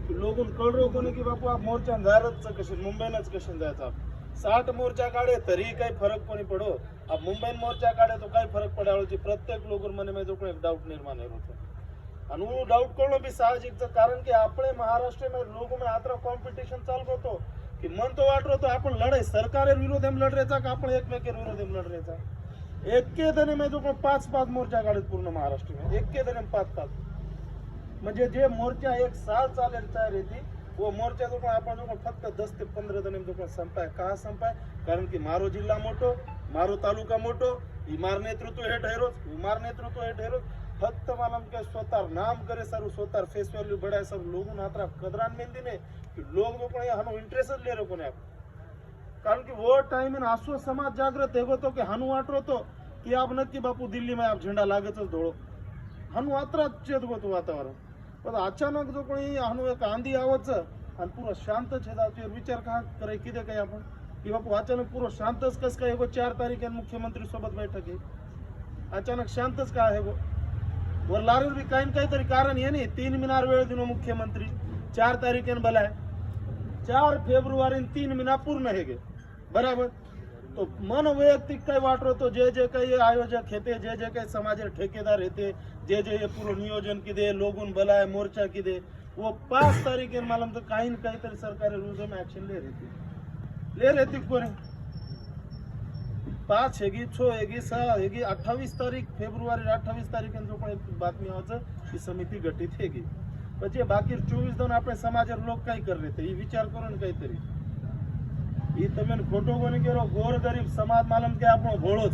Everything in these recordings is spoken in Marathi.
की लोगून कळरो कोणी की बापू आप मोर्चा जायरच कशी मुंबईनच कशी जायचं 60 मोर्चा काढे तरी काही फरक कोणी पडो अब मुंबई मोर्चा काढे तो काही फरक पडायची प्रत्येक लोगों मन में जो एक डाउट निर्माण होतो आणि वो डाउट करणं बी साहजिक कारण की आपले महाराष्ट्र में लोगों में आतरा कॉम्पिटिशन चालू होतो की मन तो वाटतो तो आपण लढाई सरकार विरोध लढ रहा का आपण एकमेक विरोध लढ रहा एक के दिन में जो 5-5 मोर्चा काढे पूर्ण महाराष्ट्र में एक के दिन में 5-5 म्हणजे जे मोर्चा एक साल चालेल तयार थी वो मोर्चा जो आपण जो फक्त 10 ते 15 दिन जो संपाय कहा संपाय कारण की मारो जिल्हा मोठो मारो तालुका मोठो मार नेतृत्व हे ठहरोच मार नेतृत्व हे ठहरोच फक्त मालूम के स्वतः नाम करे सर स्वतः फेस वैल्यू बढ़ाए सर लोगों नात्रा कदरान मेंदी ने कि लोग जो कोणी हनो इंटरेस्ट ले रहे कोणी कारण की वो टाइम में आसो समाज जागृत है तो कि हनु वाटरो तो कि आप नक्की बापू दिल्ली में आप झंडा लागत धोळो हनु आत्रा चेत होतो वातावरण पण अचानक जो कोणी हनु एक आंधी आवच आणि पुरो शांत छे जातो विचार का करे किदे काय आपण की बापू अचानक पुरो शांतच कस काय एगो 4 तारीख मुख्यमंत्री सोबत बैठक है अचानक शांतच का है वो वर लारूर भी काही तरी कारण ये नहीं 3 मीनार वेळ दिनो मुख्यमंत्री 4 तारीखेन बलाय 4 फेब्रुवारी 3 मीना पूर्ण है गे बराबर तो मन वैयक्तिक काही वाटरो तो जे काही आयोजक हेते जे काही समाजेर ठेकेदार हेते जे ये पूरो नियोजन किदे लोगुन बलाय मोर्चा किदे वो 5 तारीखेन मालूम तो काही न काही तरी सरकारी विरोध में एक्शन ले रहती कोणी 5 हेगी 6 हेगी 6 हेगी 28 तारीख फेब्रुवारी 28 तारीखेन जो कोणी बातमी आवच की समिती गठित हेगी પછી બાકી 24 दिन આપણે સમાજર લોક કઈ કરી રહેતે ઈ વિચાર કરો ને કઈ તરી ઈ તમે ખોટો કોને કેરો ગોર ગરીબ સમાજ માલમ કે આપણો ભોળો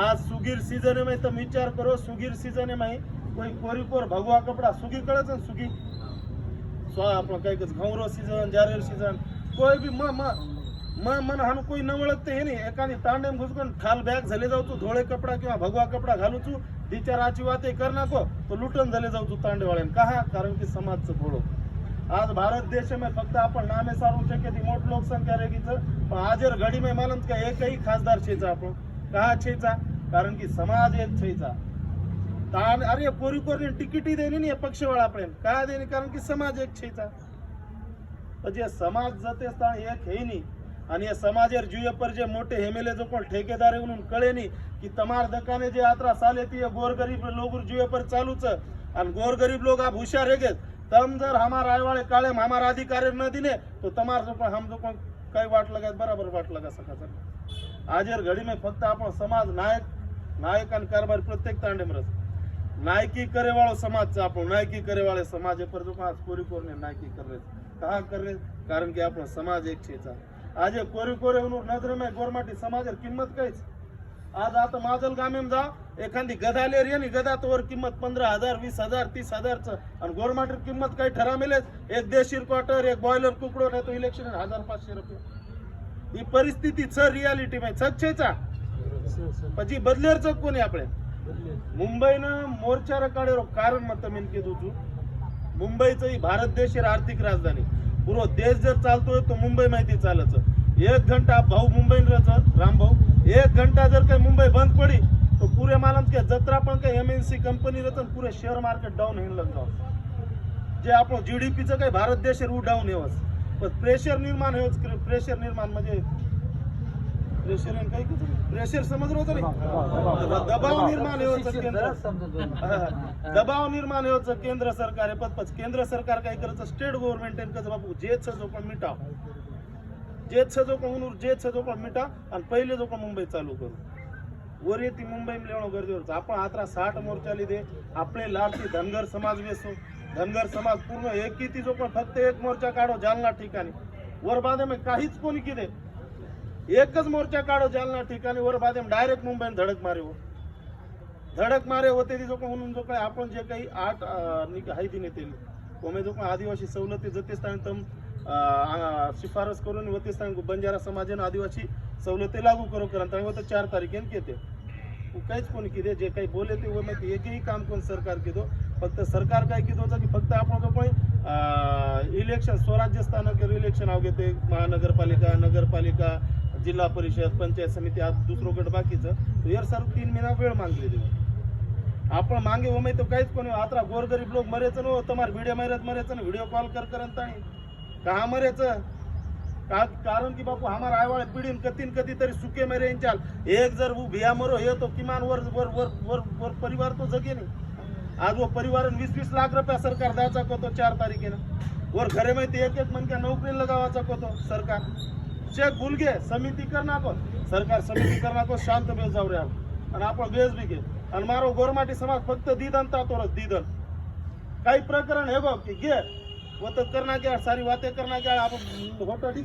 આ સુગીર सीजन में તમે વિચાર કરો સુગીર सीजन में કોઈ કોરીકોર ભગવા કપડા સુગી કળે છે સુગી સ્વા આપણો કઈ કે ઘઉંરો सीजन જારેર सीजन કોઈ બી मन हानु कोई न वळखते हे नाही एखादी तांडेम घुसकून खाल बॅग झाले जाऊ तू धोळे कपडा किंवा भगवा कपडा घालू तू विचाराची वाते कर नको तो लुटन झाले जाऊ तू तांडेवाळ्यान कहा कारण की समाजचं भोळो आज भारत देश में फक्त आपण नामे सारू शके ती मोठ लोकसंख्या रेगीच पण आजर घडी में मालूम का एकही खासदार छेचा आपण कहा छेचा कारण की समाज एक छेचा तान अरे कोरी कोरी तिकीट देनी नाही पक्षवाळा आपण का देनी कारण की समाज एक छेचा म्हणजे समाज जते स्थान एक हे नाही आणि या समाजेर जुए पर जे मोठे हेमेले जो कोण ठेकेदार म्हणून कळे नाही की तमार दकाने जे यात्रा साले ती गोरगरीब लोग जुए पर चालूच आणि गोरगरीब लोग आप होशियार है तम जर हमार आय वाले काले हमारा अधिकार न दिने तो तमार जो हम जो काही वाट लगा बराबर वाट लगा सका आजर घडी में फक्त आपण समाज नायक आणि कारभार प्रत्येक तांडे मरस नायकी करे वाळो समाज आपण नायकी करे वाले समाज पर जो आज कोरी कोरने नायकी कर रहे कहा कर रहे कारण की आपण समाज एक छेचा आज कोरी कोरे नजर में गोरमाटी समाज किंमत काहीच आज आता माजल गामे जा एखादी गदा लेर ये गदा तोवर किंमत 15,000 20,000 30,000 आणि गोरमाटी किंमत काही ठरा मिलेच एक देशी क्वार्टर एक बॉयलर कुकडो नाही तो इलेक्शन 1,500 रुपये ही परिस्थिती छ रियालिटी में छेचा પછી બદલેર ચક કોની આપણે મુંબઈના મોરચા રકાડેરો કારણ મત મેન કીધું છું મુંબઈचं ही भारत देशेर आर्थिक राजधानी पूरो देश जर चालतोय तो मुंबई माहिती चालच 1 घंटा भाऊ मुंबई रहत राम भाऊ 1 घंटा जर काही मुंबई बंद पड़ी तो पूरे मालूम के जत्रा पण काही एमएनसी कंपनी रहत पूरे शेअर मार्केट डाऊन हेन लग जाव जे आपण जीडीपी चं काही भारत देशेर डाऊन हेवस पण प्रेशर निर्माण हेवस प्रेशर निर्माण म्हणजे प्रेशर काही प्रेशर समज रहो नहीं दबाव निर्माण हेवस केंद्र दबाव निर्माण हेवस केंद्र सरकार है पद केंद्र सरकार काय करत स्टेट गव्हर्नमेंट कस बापू जेच जो पण मिटाव जेच जो पण जेच जो पण मिटा आणि पहिले जो पण मुंबई चालू करू वर येती मुंबई में लेवणो गरजेचं आपण आत्रा 60 मोर्चा लिदे आपले लाडकी धनगर समाज वेसो धनगर समाज पूर्ण एकीती जो पण फक्त एक मोर्चा काढो जालना ठिकाणी वर बादे में काहीच कोणी किदे एकच मोर्चा काढो जालना ठिकाणी वर बादे में डायरेक्ट मुंबई धडक मारे होते जो म्हणून जो काही आपण जे काही 8 हायती नेते कोमे जो पण आदिवासी सवलती जते स्थान तम शिफारस करून होते स्थान बंजारा समाजाने आदिवासी सवलती लागू करो करंत आणि होते 4 तारखेन केते काहीच कोणी किदे जे काही बोले ते वो माहिती एकही काम कोण सरकार किदो फक्त सरकार काय किदो की फक्त आपण जो पण इलेक्शन स्वराज्य स्थानक इलेक्शन आवगे ते महानगरपालिका नगरपालिका जिल्हा परिषद पंचायत समिती आज दुसरो गट बाकीचं यार सर 3 महिना वेळ मागले देऊ आपण मांगे उमे तो काहीच कोणी आता गोरगरीब लोक मरेचं नो तुम्हारे वीडियो मरेचं ना व्हिडिओ कॉल कर कहा मरेचं कारण की बापू हमारा आय वाले पिढी कधी तरी सुके मेरे इंचाल एक जर वो भिया मरो हे तो किमान वर वर वर वर वर परिवार तो जगे नहीं आज वो परिवार 20-20 लाख रुपया सरकार द्यायचा को तो 4 तारीखेनं वर घरे में एक मन क्या नौकरी लगावाचा को तो सरकार चेक भूल गे समिती करना को सरकार समिती करना को शांत बेस जाऊ रे आणि आपण बेस बी घे आणि मारो गोरमाटी समाज फक्त दीदन तातोरच दीदन काही प्रकरण हे बघ की घे वो तो करना क्या सारी बातें करना क्या आप होटल